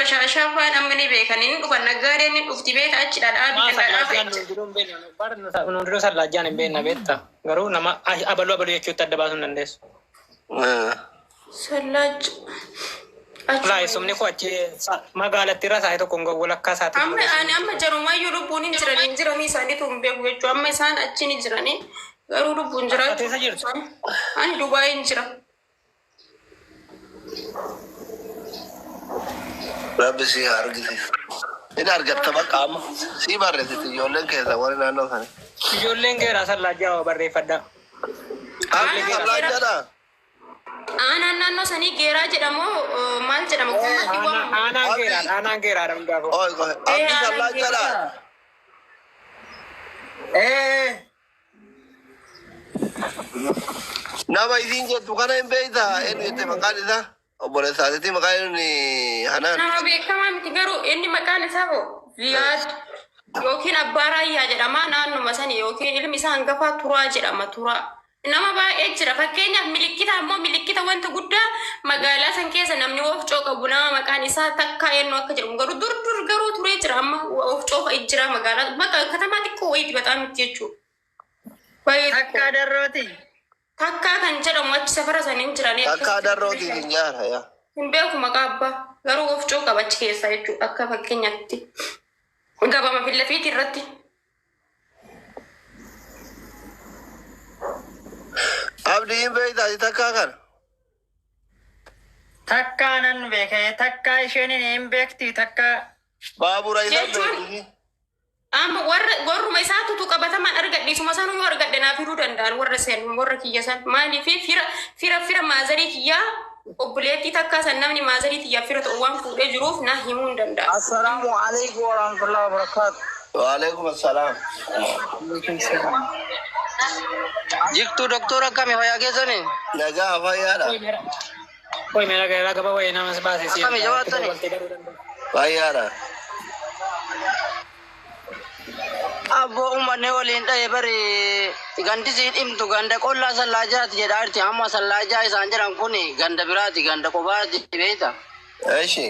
bashashaa faan ammani beekanii dhufan naggaadeen dhufti beeka achi dhadhaa Nundiro sallajaan hin beekna beekta. Garuu nama abaluu jechuutti adda baasuu hin dandeessu. Sallaaj. Laayisumni koo achi magaalatti irra saayii tokko walakkaa isaati. Amma jarumayyuu lubbuun hin jiranii isaaniitu hin beeku jechuudha. Amma isaan achi ni jiranii garuu lubbuun jiraatu. Ani Dubaay hin jira. Rabbi si argisiisa. Inni argatta bakka amma si barreessiti ijoolleen keessa warri naannoo sana. Ijoolleen keeraa sallaajaa barreeffadha. Sallaajadha. Aanaan naannoo sanii geeraa jedhamoo maal jedhama? Aanaan geeraadha hundaafuu. Abdi sallaajadha. Nama isiin jettu kana hin beektaa? Inni jette maqaan isaa obboleessaatitti maqaan inni Hanaan. Nama beekamaa miti garuu inni maqaan isaa hoo Ziyaad yookiin Abbaa Raayyaa jedhama naannuma sanii yookiin ilmi isaa hangafaa Turaa jedhama Turaa. Nama baay'ee jira fakkeenyaaf milikkita ammoo milikkita wanta guddaa magaalaa san keessa namni wofcoo qabu nama maqaan isaa takkaa eenyu akka jedhamu garuu dur garuu turee jira amma wofcoo fa'i jira magaalaa bakka katamaa xiqqoo wayiiti bataam itti jechuudha. Takkaa darrooti. Takkaa kan jedhamu achi safara saniin jiranii. Takkaa darrooti hin nyaata yaa. Hin beeku maqaa abbaa garuu wofcoo qaba achi keessa jechuudha akka fakkeenyaatti gabama fillafiiti irratti. Abdi hin beektaati takkaa kana. Takkaa nan beeka. Takkaa isheen hin beekti takkaa. Baabura isaa beekti. Amma warruma isaatutu qabataman argadhiisuma sanuu yoo argadhe naaf hidhuu danda'an warra seen warra kiyya san maaliif fira maazarii kiyyaa obboleettii takkaa san namni maazarii kiyyaa fira ta'u waan fuudhee jiruuf na himuu hin danda'an. Assalaamu alaikum warahmatullahi wabarakatuh. Waalaikum assalaam. Jirtu doktora kami fayyaa keessanii? Nagaa fayyaadha. Koi meera garaa gaba wayii namas baasisi. Kami jawaattani? Fayyaadha. Abbo uummanni waliin dha'ee bari gandi sii dhimtu ganda qollaa sallaajaati jedhaarti amma sallaajaa isaan jedhan kun ganda biraati ganda qobaati beekta. Eeshi.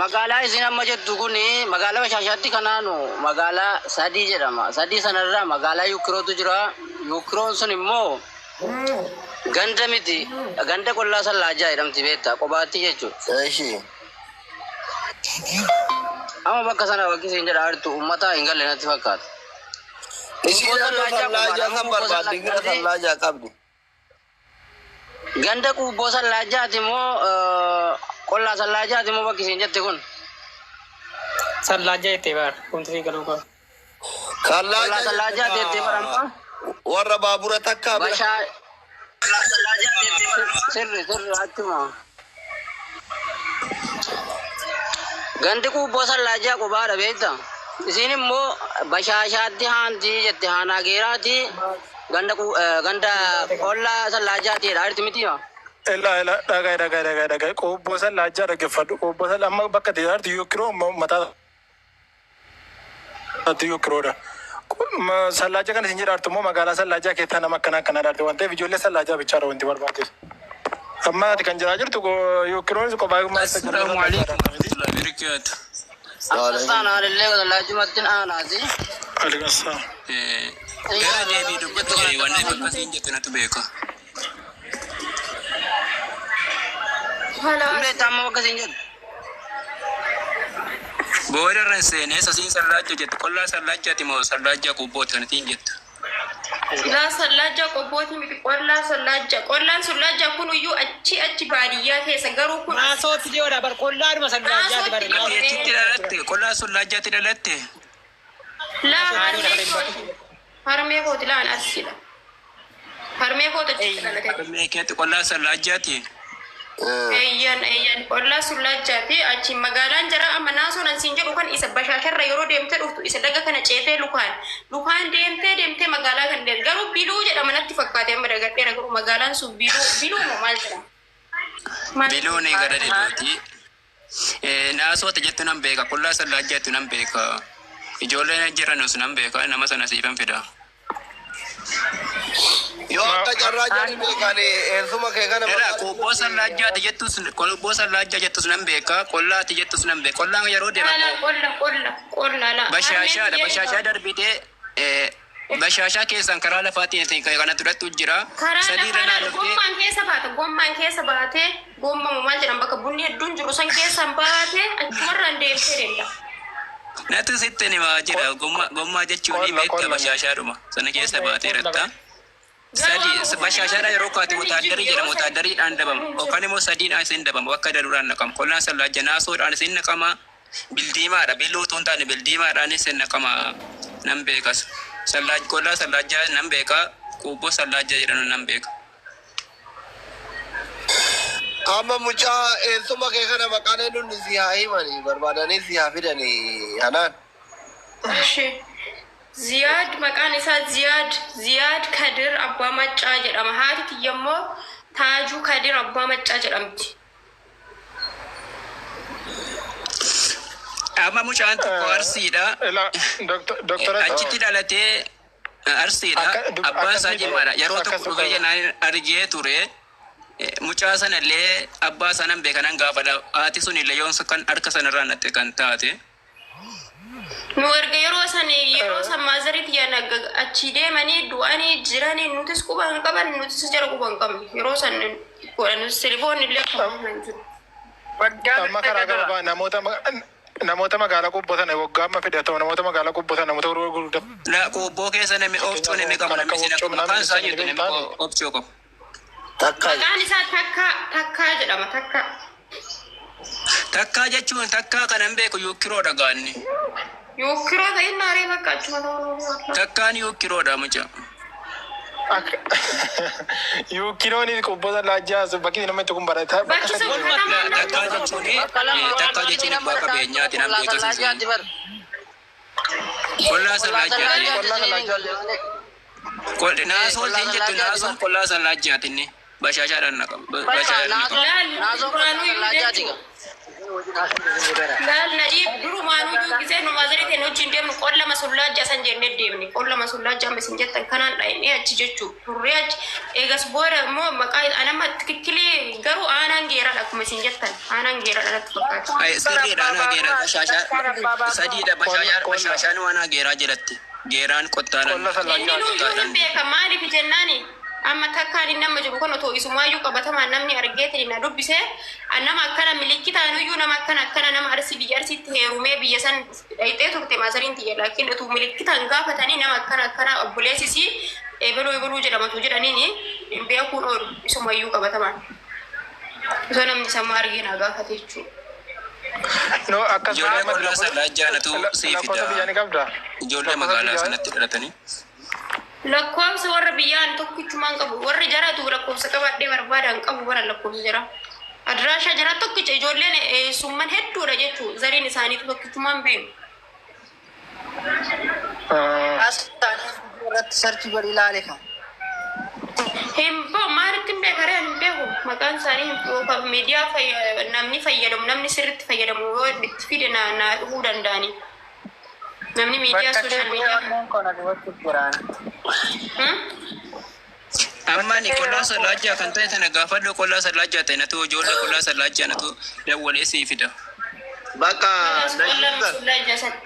Magaalaa isin amma jettu kun magaalaa Bashashaatti kanaanu magaalaa Sadii jedhama. Sadii sanarraa magaalaa Yukirootu jira. Yukiroon sun immoo ganda miti ganda qollaa sallaajaa jedhamti beekta qobaatti jechuudha. Eeshi. Amma bakka sana bakki isin jedhaartu uummata hin galle natti fakkaata. Isiin sallaajaa kan barbaadde gara sallaajaa qabdi. Ganda qubboo sallaajaati immoo qollaa sallaajaati immoo bakki isin jette kun. Sallaajaa itti baar kunti galuu qaba. Qollaa sallaajaati itti baramma. Warra baabura takkaa bira. Bashaa sallaajaati itti baramma. Sirri achuma. Gandi qubboo sallaajaa qubaadha beekta. Isin immoo Bashashaatti haanti jette haanaa geeraati. Ganda qollaa sallaajaati jedhaarti miti maa. Ela dhagaa qubboo sallaajaa dhaggeeffadhu qubboo sallaa amma bakka deedaarti Yukiroo mataa Yukiroodha. Sallaajaa kana isin jedhaartu immoo magaalaa sallaajaa keessaa nama akkana dhaarte waan ta'eef ijoollee sallaajaa bichaadha wanti barbaachisu. Amma ati kan jiraa jirtu Yukiroon kophaa maasta jira. Assalamu alaikum warahmatullahi wabarakatuh. Assalamu alaikum sallaajumatti aanaati. Alaikum assalam. Gara deebii dubbatu waan bakka siin jettu natu beeka. Beekta amma bakka siin jettu. Booda irra seenee sasiin sallaajaa jettu qollaa sallaajaati moo sallaajaa qubbooti kanatiin jettu. Ilaa sallaaja qobbooti miti qollaa sallaaja qollaan sallaaja kun iyyuu achi baadiyyaa keessa garuu kun Naasootti dhiyoodha bar qollaadhuma sallaajaati bari. Achitti dhalatte qollaa sallaajaatti dhalatte. laa harmee kooti laan asidha. Harmee koota achitti dhalate. Meekeetti qollaa sallaajaati. Eeyyan qollaa sallaajaati achi magaalaan jara amma naasoo siin jedhu kan isa Bashasharra yeroo deemte dhuftu isa daga kana ceetee lukaan deemtee magaalaa kan deemte garuu biluu jedhama natti fakkaate amma dagadheera garuu magaalaan sun biluu moo maal jedhama? Biluuni gara deebiiti. Naasoota jettu nan beeka qollaa sallaajaatti nan beeka. Ijoolleen jiranus nan beeka nama sana siifan fida. Yoo akka carraa jedhanii beekan eessuma kee kana Era kubboo sallaajjaati jettus kubboo sallaajjaa jettus nan beeka qollaati jettus nan beeka qollaan yeroo deemu qolla bashaashaa darbitee bashaashaa keessan karaa lafaatiin kanatti hidhattu jira sadii irra gommaan keessa baatee gommamu maal jedhan bakka bunni hedduun jiru san keessan baatee achumarraan deemtee deemta. Natti sitti ni maa jira gommaa jechuun beekta bashaashaadhuma sana keessa baatee irratta. Sadi bashaashaadha yeroo kaati wataaddarii jedhama wataadariidhaan dabama yookaan immoo sadiidhaan isin dabama bakka daruuraan naqama qollaan sallaajja naasoodhaan isin naqama bildiimaadha billuutuun taane bildiimaadhaan isin naqama nan beekas sallaaj qollaa sallaajjaa nan beeka kubboo sallaajjaa jedhamu nan beeka. Amma mucaa eessuma kee kana maqaan eenyuun si haa himanii barbaadanii si haa fidanii hanaan. Ziyaad maqaan isaa Ziyaad Kadir Abbaa Maccaa jedhama. Haati tiyyammoo Taajuu Kadir Abbaa Maccaa jedhamti. Amma mucaan tokko Arsiidha. Achitti dhalatee Arsiidha. Abbaan isaa Jimmaadha. Yeroo tokko dhufee jennaan argee ture. Mucaa sanallee abbaa sanan beekanan gaafadha. Haati sunillee yoon kan harka sanarraa natte kan taate. Nu erga yeroo san maazariitti yaana achi deemanii du'anii jiranii nutis quba hin qaban nutis jara quba hin qabne yeroo san nutis telefoonni illee qaban jiru. Amma karaa garbaa namoota magaalaa qubbatan waggaa amma fidhatoo namoota magaalaa qubbatan namoota gurguddaa. La qubboo keessa namni ooftuu namni qaba namni sin akka maqaan isaa jedhu namni ooftuu qabu. Maqaan isaa takkaa jedhama takkaa. Takkaa jechuun takkaa kanan beeku yookiroodha gaanni. Yookiroota inni aaree bakka achuma ta'uu. Takkaan yookiroodha mucaa. Yookirooni qubboo sallaajjaa bakki namatti kun barata. Takkaa jechuun abbaa qabeenyaati nan beekas. Qollaa sallaajjaati. Naasoon tiin jettu naasoon qollaa sallaajjaati inni. Bashaashaadhaan naqamu. Laal Najiib durumaanuu gisee nu maazariitiin wajjin deemnu qolla masullaajjaa san jennee deemne qolla masullaajjaa isin jettan kanaan dhahinee achi jechuu turree achi eegas booda immoo maqaa anamma tikkilee garuu aanaan geeraadha akkuma isin jettan aanaan geeraadha natti fakkaata. Sirriidha aanaa geeraa bashaashaa sadiidha bashaashaan aanaa geeraa jedhatti geeraan qottaadhaan. Inni nuyyuu hin beeka maaliif jennaani amma takkaan inni amma jiru kun otoo isumaayyuu qabatamaan namni argeetiin na dubbise nama akkana milikkitaanuyyuu nama akkana nama Arsii biyya Arsiitti heerumee biyya san dhayxee turte maasariin tiyya laakiin utuu milikkitaan gaafatanii nama akkana obboleessisii eebaluu jedhamatu jedhaniin beekuun oolu isumayyuu qabatamaan osoo namni sammaa argee na gaafate jechuudha. Ijoollee qollaa sallaajjaanatu siifida. Ijoollee magaalaa sanatti dhalatanii. Lakkoofsa warra biyyaan tokkichumaan qabu warri jaratu lakkoofsa qabaadhee barbaadan qabu bara lakkoofsa jira. Adiraashaa jara tokkicha ijoolleen summan hedduudha jechuu zariin isaanii tokkichumaan beeku. Irratti sarchi godhi ilaale kan. Himbo maalitti hin beekaree hin beeku maqaan isaanii miidiyaa namni fayyadamu namni sirriitti fayyadamu yoo itti fide na dhufuu danda'anii. Namni miidiyaa sooshaal miidiyaa. Amma ni qollaa sallaajjaa kan ta'e sana gaafadhu qollaa sallaajjaa ta'e natu ijoollee qollaa sallaajjaa natu dawwalee sii fida. Bakka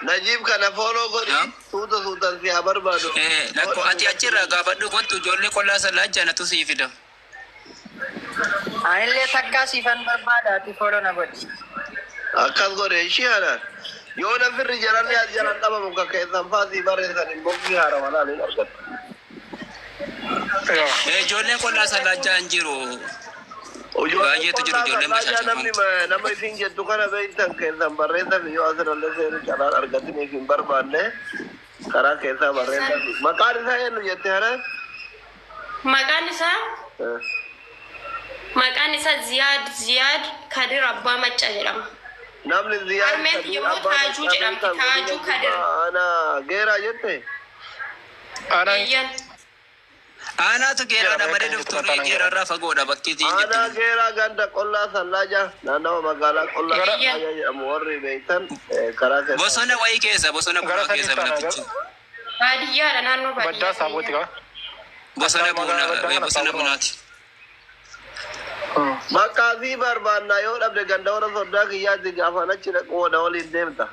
Najiib kana fooloo godhi suutan si haa barbaadu. Lakko ati achirraa gaafadhu kottu ijoollee qollaa sallaajjaa natu sii fida. Anillee takkaa siifan barbaada ati fooloo na godhi. Akkas godhe ishii haadhaan. Yoo na firri jaranne as jalan dhabamu ka keessan faasii barreessan hin boqni haaraman hin argatu. Ijoolleen qollaa sallaajjaa hin jiru. Baay'eetu jiru ijoolleen bashaashaa. Nama isin jettu kana beektan keessan barreessan yoo asirrallee seenu carraan argatiniif hin barbaanne karaa keessaa barreessan. Maqaan isaa eenyu jette haadhaan? Maqaan isaa Ziyaad Kadir Abbaa Maccaa jedhama. Namni Ziyaad Kadir Taajuu jedhamti Taajuu Kadir. Ana geeraa jette? Aanaatu geeraadha malee doktorri geerarraa fagoodha bakki ittiin jettu. Ana geeraa ganda qollaa sallaajaa naannawa magaalaa qollaa sallaajaa jedhamu warri beektan karaa keessa. Bosona wayii keessa bosona bu'aa keessa baratichi. Baadiyyaadha naannoo baadiyyaa. Baddaa saabuuti qaba. bosona bunaati. Bakka fi barbaanna yoo dhabde ganda warra soddaa kiyyaatti gaafan achi dhaquu wada waliin deemta.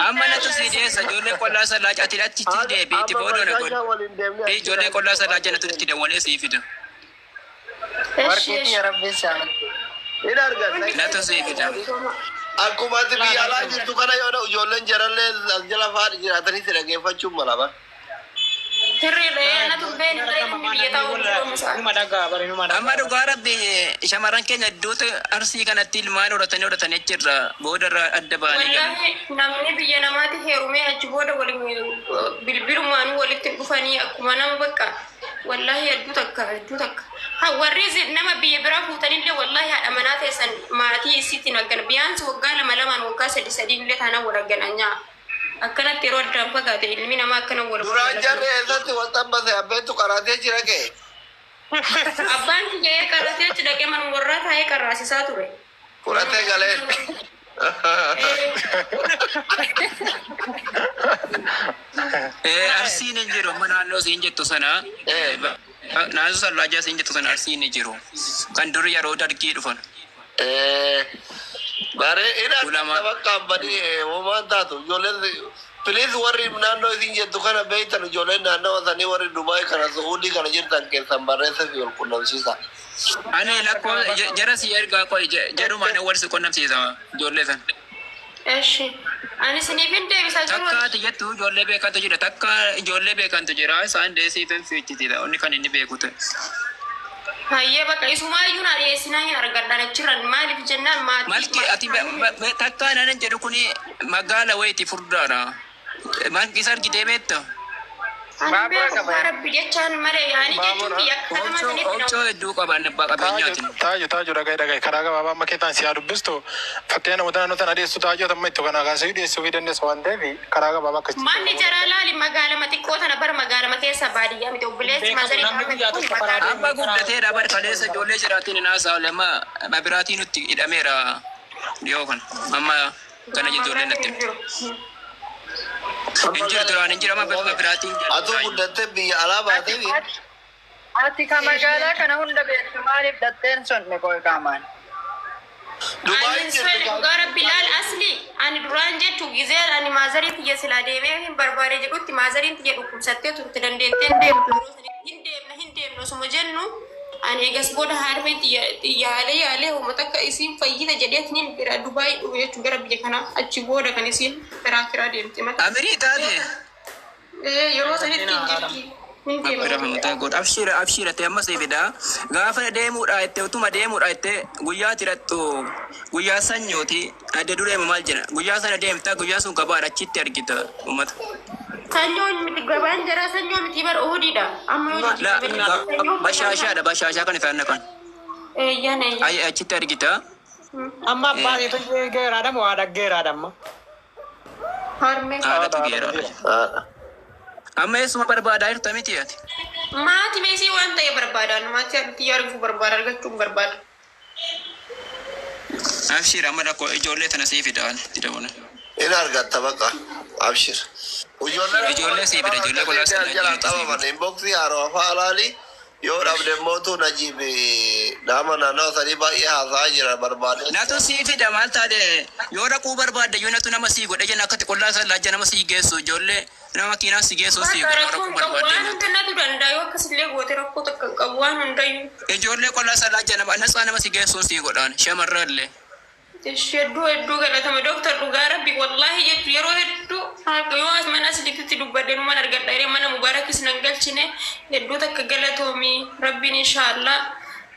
Amma natu si deessa ijoollee qollaa sallaaca ati achitti deebiitti booda na godhu. Ijoollee qollaa sallaaca natu itti dawalee sii fida. Warqeetti yarabbeessaan. Hin arganne. Natu sii fida. Akkuma ati biyya alaa jirtu kana yoo ta'u ijoolleen jarallee as jala faadhi jiraatanii si dhageeffachuun malaba. Amma dhugaa rabbi shamarran keenya iddootti arsii kanatti ilmaan horatanii achirra boodarra adda ba'anii galu. Namni biyya namaatti heerumee achi booda bilbilumaan walitti dhufanii akkuma nama bakka wallahi hedduu takka. Warri nama biyya biraa fuutanillee wallahi haadha manaa teessan maatii isiitiin haggan biyaansi waggaa lamaan waggaa sadii illee taanaan wal haggananyaa. Akkanatti yeroo addaan fagaate ilmi namaa akkana wal duraan jarri eessatti wal xambase abbeetu qaratee jira kee. Abbaan kiyya qaratee achi dhaqee man warraa taa'ee qarraasisaa ture. Fudhatee galee. Arsiin hin jiru amma naannoo siin jettu sana naannoo sallaajaa siin jettu sana arsiin hin jiru kan dur yeroo dargii dhufan. Bare ina bakka badi woman taatu ijoolleen please warri naannoo isin jettu kana beektan ijoolleen naannoo sanii warri Dubaay kana Saudi kana jirtan keessan barreessa fi ol qunnamsiisa. Ani lakkoo jara si ergaa qoy jedhumaan wal si qunnamsiisa ijoollee san. Eshi ani siniifin deebisaa jiru. Takka ati jettu ijoollee beekantu jira takka ijoollee beekantu jira isaan deesiifin fiichitiidha onni kan inni beeku ta'e. Hayyee bakka isumaayyuu na dhiyeessinaa hin argadhan achiran maaliif jennaan maatii. Malki ati takka nanan jedhu kuni magaala wayiiti furdaadha. Malki isa argitee beekta. Ani beeku rabbi jechaan malee yaani jechuun biyya akkasuma saniif Obcoo hedduu qaban abbaa qabeenyaatiin. Taaju dhagaye karaa gabaabaa amma keetaan siyaa dubbistu fakkeenya namoota naannoo sana adeessu taaju amma itti kana kaasee dhiyeessuu fi dandeessu waan ta'eef karaa gabaabaa akkasitti. Manni jaraa laali magaalama xiqqoo tana bara magaalama keessa baadiyyaa miti obboleessi mazarii Amma guddateedha bara kaleessa ijoollee jiraatiin hin haasa'u lemma babiraatiin nutti hidhameera dhiyoo kan amma kana ijoolleen natti. Injir duraan injir amma babiraatiin Atu guddattee biyya alaa baatee fi. Ati ka magaalaa kana hunda beektu maaliif datteen sonne koo qaamaan? Ani sun dhugaa rabbi laal asli ani duraan jechu gizeen ani maazarii tiyya silaa deemee hin barbaade jedhutti maazariin tiyya dhukkubsattee turte dandeetteen deemtu hin deemnu osuma jennu ani egas booda harmee yaalee uummata akka isiin fayyita jedheetiin bira Dubaay dhufu jechuun gara biyya kanaa achi booda kan isiin kiraa deemte mata. Amirii taate. Yeroo sanitti hin jirti. Abshira te amma seefida gaafa deemuudha itti utuma deemuudha itti guyyaa tirattu guyyaa sanyooti adda dureema maal jedha guyyaa sana deemta guyyaa sun gabaadha achitti argita uummata. Sanyoon miti gabaan jara sanyoo miti bara oodiidha amma bashaashaadha kan isaan naqan. Achitti argita. Amma abbaan itu geeraadha moo haadha geeraadha amma? Harmee. Haadhatu geeraadha. Amma eessuma barbaadaa jirtu miti ati. Maatii beesii waan ta'e barbaadaan maatii argittii arguu barbaada argachuun barbaada. Abshir amma dhaqoo ijoollee tana sii fidaan itti dabalan. Hin argatta bakka abshir. Ijoollee sii fida ijoollee kolaasa jala qabaman inboxii haaroo faalaali yoo dhabde mootuu najiib nama naannoo sanii baay'ee haasaa jira barbaade. Natu sii fida maal taate yoo dhaquu barbaadde yoo natu nama sii godhe jenna akkatti qollaa sallaaja nama sii geessu ijoollee nama kiinaa si geessu sii godhe dhaquu barbaadde. Waan hundi natu danda'u akkasillee goote rakkoo takka qabu waan hundayyuu. Ijoollee qollaa sallaaja nama si geessuun sii godhaan shamarrallee. Hedduu galatama Dooktar Dhugaa Rabbi wallahi jechu yeroo hedduu yoo as mana asilitti dubbadde numan argadha yeroo mana mubaarakis nan galchine hedduu takka galatoomii Rabbiin inshaallah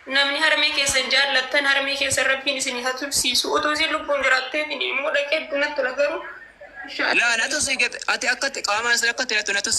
namni harmee keessan jaallattan harmee keessan Rabbiin isin haa tursiisu otoo isin lubbuun jiraatteef immoo dhaqee hedduu natti lagaru. Laa natu si ati akkatti qaamaan si akkatti natu